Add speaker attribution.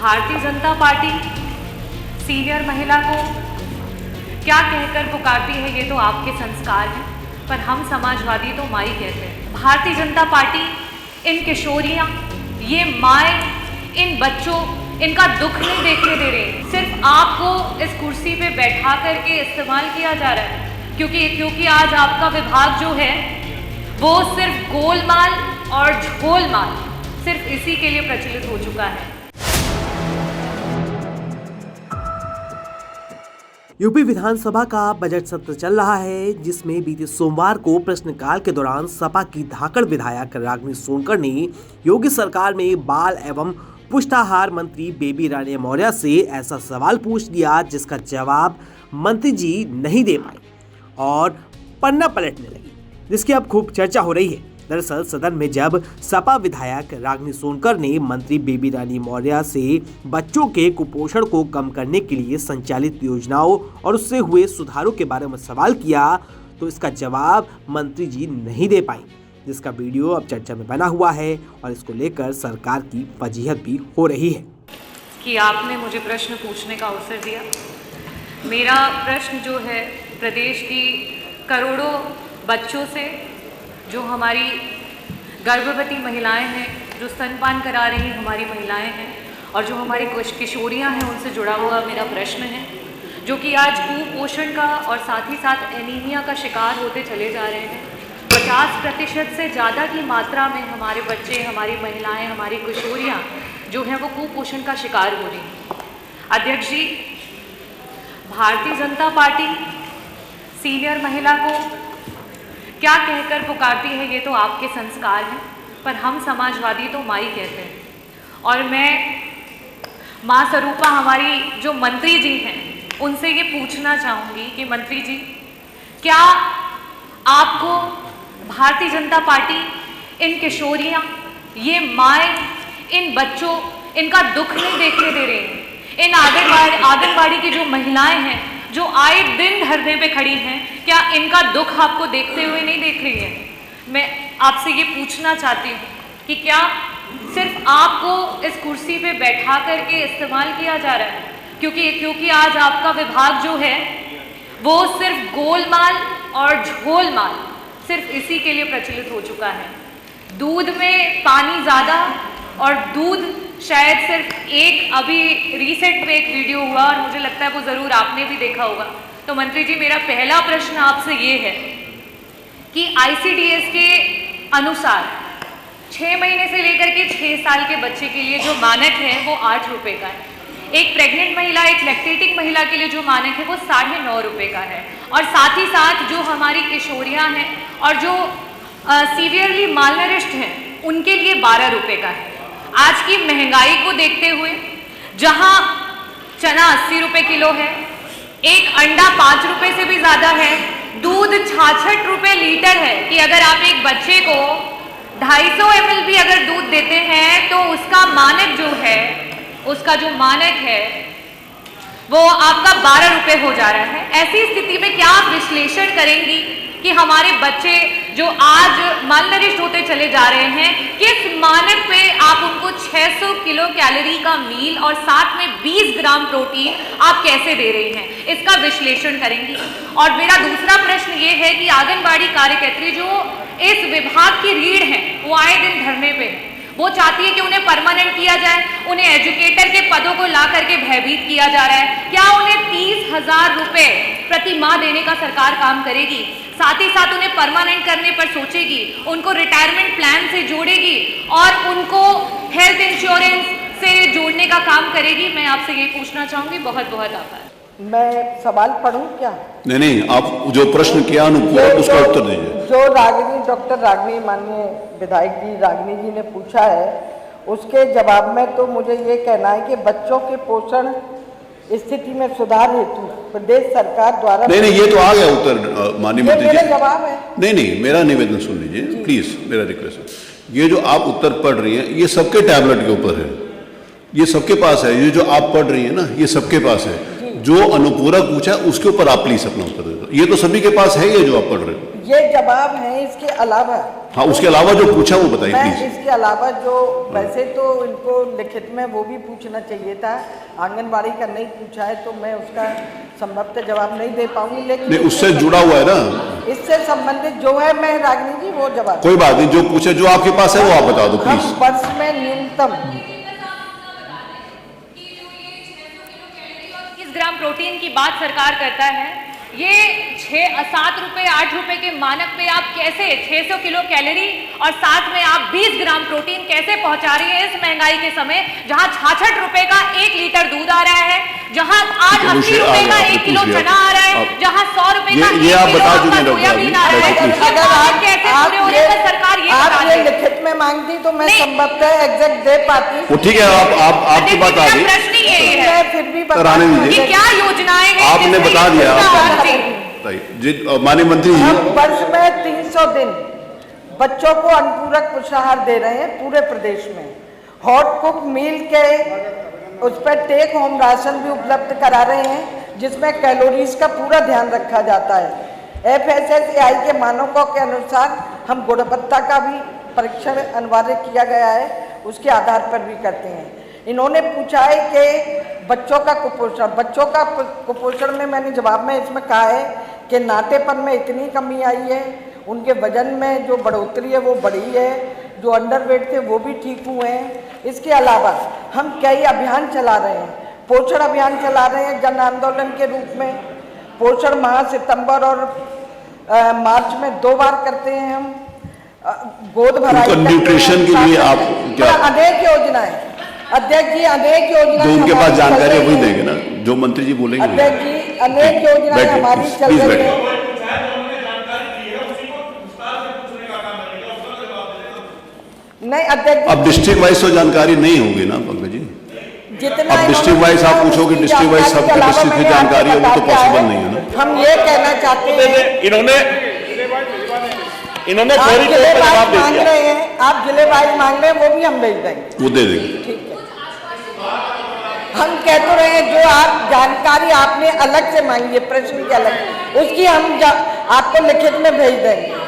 Speaker 1: Bharatiya Janata party senior महिला को क्या कहकर पुकारती है ये तो आपके संस्कार हैं, पर हम समाजवादी तो माई कहते हैं। भारतीय जनता पार्टी इन किशोरियाँ, ये माएँ, इन बच्चों, इनका दुख नहीं देखने दे रही। सिर्फ आपको इस कुर्सी पे बैठा करके इस्तेमाल किया जा रहा है, क्योंकि आज आपका विभाग जो है वो सिर्फ गोलमाल और झोलमाल सिर्फ इसी के लिए प्रचलित हो चुका है।
Speaker 2: यूपी विधानसभा का बजट सत्र चल रहा है, जिसमें बीते सोमवार को प्रश्नकाल के दौरान सपा की धाकड़ विधायक रागिनी सोनकर ने योगी सरकार में बाल एवं पुष्टाहार मंत्री बेबी रानी मौर्य से ऐसा सवाल पूछ लिया जिसका जवाब मंत्री जी नहीं दे पाए और पन्ना पलटने लगी, जिसकी अब खूब चर्चा हो रही है। दरअसल सदन में जब सपा विधायक रागिनी सोनकर ने मंत्री बेबी रानी मौर्य से बच्चों के कुपोषण को कम करने के लिए संचालित योजनाओं और उससे हुए सुधारों के बारे में सवाल किया, तो इसका जवाब मंत्री जी नहीं दे पाई, जिसका वीडियो अब चर्चा में बना हुआ है और इसको लेकर सरकार की फजीहत भी हो रही है।
Speaker 1: कि आपने मुझे प्रश्न पूछने का अवसर दिया। मेरा प्रश्न जो है प्रदेश की करोड़ों बच्चों से, जो हमारी गर्भवती महिलाएं हैं, जो स्तनपान करा रही हमारी महिलाएं हैं और जो हमारी किशोरियां हैं, उनसे जुड़ा हुआ मेरा प्रश्न है, जो कि आज कुपोषण का और साथ ही साथ एनीमिया का शिकार होते चले जा रहे हैं। 50% से ज़्यादा की मात्रा में हमारे बच्चे, हमारी महिलाएं, हमारी किशोरियां जो हैं वो कुपोषण का शिकार हो रही हैं। अध्यक्ष जी, भारतीय जनता पार्टी सीनियर महिला को क्या कहकर पुकारती है ये तो आपके संस्कार हैं, पर हम समाजवादी तो माई कहते हैं। और मैं माँ स्वरूपा, हमारी जो मंत्री जी हैं, उनसे ये पूछना चाहूँगी कि मंत्री जी, क्या आपको भारतीय जनता पार्टी इन किशोरियाँ, ये माएँ, इन बच्चों, इनका दुख नहीं देखने दे रही हैं? इन आंगनबाड़ी की जो महिलाएं हैं, जो आए दिन धरने पे खड़ी हैं, क्या इनका दुख आपको देखते हुए नहीं देख रही है? मैं आपसे ये पूछना चाहती हूँ कि क्या सिर्फ आपको इस कुर्सी पे बैठा करके इस्तेमाल किया जा रहा है, क्योंकि आज आपका विभाग जो है वो सिर्फ गोलमाल और झोलमाल सिर्फ इसी के लिए प्रचलित हो चुका है। दूध में पानी ज़्यादा और दूध शायद सिर्फ एक, अभी रिसेंट में एक वीडियो हुआ और मुझे लगता है वो ज़रूर आपने भी देखा होगा। तो मंत्री जी, मेरा पहला प्रश्न आपसे ये है कि ICDS के अनुसार 6 महीने से लेकर के 6 साल के बच्चे के लिए जो मानक है वो 8 रुपये का है। एक प्रेग्नेंट महिला, एक लैक्टेटिंग महिला के लिए जो मानक है वो 9.5 रुपये का है। और साथ ही साथ जो हमारी किशोरियाँ हैं और जो सीवियरली मालनरिश्ड हैं, उनके लिए 12 रुपये का है। आज की महंगाई को देखते हुए, जहां चना 80 रुपये किलो है, एक अंडा 5 रुपये से भी ज़्यादा है, दूध 66 रुपये लीटर है, कि अगर आप एक बच्चे को 250 ml भी अगर दूध देते हैं तो उसका मानक जो है, उसका जो मानक है वो आपका 12 रुपये हो जा रहा है। ऐसी स्थिति में क्या आप विश्लेषण करेंगी कि हमारे बच्चे जो आज मालनरिश्ड होते चले जा रहे हैं, किस मानक पे आप उनको 600 किलो कैलोरी का मील और साथ में 20 ग्राम प्रोटीन आप कैसे दे रही हैं, इसका विश्लेषण करेंगी? और मेरा दूसरा प्रश्न ये है कि आंगनबाड़ी कार्यकर्त्री जो इस विभाग की रीढ़ हैं, वो आए दिन धरने पे हैं। वो चाहती है कि उन्हें परमानेंट किया जाए, उन्हें एजुकेटर के पदों को ला करके भयभीत किया जा रहा है। क्या उन्हें 30,000 रुपये प्रति माह देने का सरकार काम करेगी? साथ ही साथ उन्हें परमानेंट करने पर सोचेगी, उनको रिटायरमेंट प्लान से जोड़ेगी और उनको हेल्थ इंश्योरेंस से जोड़ने का काम करेगी? मैं आपसे ये पूछना चाहूँगी। बहुत बहुत आभार।
Speaker 3: मैं सवाल पढ़ूं क्या?
Speaker 4: नहीं, आप जो प्रश्न किया उसका उत्तर दीजिए।
Speaker 3: जो डॉक्टर रागिनी, माननीय विधायक जी रागिनी जी ने पूछा है, उसके जवाब में तो मुझे ये कहना है कि बच्चों के पोषण स्थिति में सुधार हेतु प्रदेश सरकार द्वारा
Speaker 4: नहीं, ये तो आ गया उत्तर माननीय मंत्री जी।
Speaker 3: मेरा जवाब है।
Speaker 4: नहीं, मेरा निवेदन सुन लीजिए प्लीज, मेरा रिक्वेस्ट है। ये जो आप उत्तर पढ़ रही हैं, ये सबके टैबलेट के ऊपर है, ये सबके पास है। ये जो आप पढ़ रही हैं ना, ये सबके पास है। जो अनुपूरक पूछा उसके ऊपर आप प्लीज अपना उत्तर दे दो। ये तो सभी के पास है, ये जो आप पढ़ रहे हो।
Speaker 3: ये जवाब है, इसके अलावा
Speaker 4: हाँ, उसके अलावा जो पूछा वो बताइए
Speaker 3: मैं
Speaker 4: प्लीज।
Speaker 3: इसके अलावा जो वैसे तो इनको लिखित में वो भी पूछना चाहिए था, आंगनबाड़ी का नहीं पूछा है तो मैं उसका संभवतः जवाब नहीं दे पाऊंगी, लेकिन
Speaker 4: नहीं, उससे जुड़ा हुआ है ना,
Speaker 3: इससे संबंधित जो है मैं रागिनी जी वो जवाब
Speaker 4: कोई बात नहीं, जो पूछे जो आपके पास है वो आप बता दो
Speaker 3: हम
Speaker 4: प्लीज।
Speaker 3: वर्ष में न्यूनतम
Speaker 1: 21 ग्राम प्रोटीन की बात सरकार करता है, ये 7 रुपए 8 रुपए के मानक पे आप कैसे 600 किलो कैलोरी और साथ में आप 20 ग्राम प्रोटीन कैसे पहुंचा रही है इस महंगाई के समय, जहां 66 रुपए का 1 लीटर दूध आ रहा है, जहाँ आज 80 रुपए का 1 किलो चना आ रहा है, जहाँ 100 रुपए का 1
Speaker 4: आप
Speaker 1: किलो
Speaker 4: बता
Speaker 1: आपका
Speaker 4: दीजिए
Speaker 1: सोयाबीन आ रहा है।
Speaker 3: अगर
Speaker 1: कैसे पूरे होने पर सरकार ये बता
Speaker 3: आप ये
Speaker 1: दे।
Speaker 3: लिखित में मांगती तो मैं
Speaker 1: नहीं।
Speaker 3: संभवतः एग्जैक्ट दे पाती।
Speaker 4: वो ठीक है, आप आपकी बात आ गई,
Speaker 1: प्रश्न ही यही है
Speaker 3: मैं फिर भी बता
Speaker 4: रानी
Speaker 3: दूं।
Speaker 4: जी,
Speaker 1: कि क्या योजनाएं हैं
Speaker 4: आपने
Speaker 1: जिससे
Speaker 4: बता दिया,
Speaker 1: इसका
Speaker 4: आप-
Speaker 1: आर्थिक-
Speaker 4: बताइए जी। माननीय मंत्री
Speaker 3: हम
Speaker 4: जी,
Speaker 3: वर्ष में 300 दिन बच्चों को अनुपूरक पोषाहार दे रहे हैं पूरे प्रदेश में। हॉट कुक मील के उस पर टेक होम राशन भी उपलब्ध करा रहे हैं, जिसमें कैलोरीज का पूरा ध्यान रखा जाता है। FSSAI के मानकों के अनुसार हम गुणवत्ता का भी परीक्षण अनिवार्य किया गया है, उसके आधार पर भी करते हैं। इन्होंने पूछा है कि बच्चों का कुपोषण में मैंने जवाब में इसमें कहा है कि नाटेपन में इतनी कमी आई है, उनके वजन में जो बढ़ोतरी है वो बढ़ी है, जो अंडरवेट थे वो भी ठीक हुए हैं। इसके अलावा हम कई अभियान चला रहे हैं, पोषण अभियान चला रहे हैं जन आंदोलन के रूप में। पोषण माह सितंबर और मार्च में 2 बार करते हैं हम। गोद भराई
Speaker 4: उनका
Speaker 3: करते हैं,
Speaker 4: न्यूट्रिशन के लिए आप क्या-
Speaker 3: अनेक योजनाएं, अध्यक्ष जी अनेक
Speaker 4: जो
Speaker 3: योजनाएं
Speaker 4: उनके पास
Speaker 3: हमारी चल
Speaker 4: जानकारी है
Speaker 3: रही
Speaker 4: वही
Speaker 3: हैं।
Speaker 4: देंगे ना, जो मंत्री जी बोलेंगे वही।
Speaker 3: अध्यक्ष जी अनेक योजनाएं
Speaker 4: बैठिए,
Speaker 3: हमारी
Speaker 4: प्लीज,
Speaker 3: चल
Speaker 4: प्लीज
Speaker 3: रही
Speaker 4: बैठिए।
Speaker 3: हैं। नहीं अध्यक्ष
Speaker 4: अब डिस्ट्रिक्ट वाइज तो जानकारी नहीं होगी ना पंकज जी,
Speaker 3: जितना
Speaker 4: अब डिस्ट्रिक्ट वाइज आप पूछोगे, डिस्ट्रिक्ट वाइज सबके डिस्ट्रिक्ट की जानकारी है, वो तो पॉसिबल नहीं है ना।
Speaker 3: हम ये कहना चाहते हैं,
Speaker 5: इन्होंने
Speaker 3: आप
Speaker 5: फौरी तौर
Speaker 3: जिले
Speaker 5: पर जवाब
Speaker 3: वाइज
Speaker 5: दे
Speaker 3: मांग
Speaker 5: दिया।
Speaker 3: रहे हैं, आप जिले वाइज मांग रहे हैं, वो भी हम भेज देंगे।
Speaker 4: वो दे देंगे।
Speaker 3: ठीक है, हम कह तो रहे हैं जो आप जानकारी आपने अलग से मांगी है प्रश्न की अलग, उसकी हम आपको लिखित में भेज देंगे।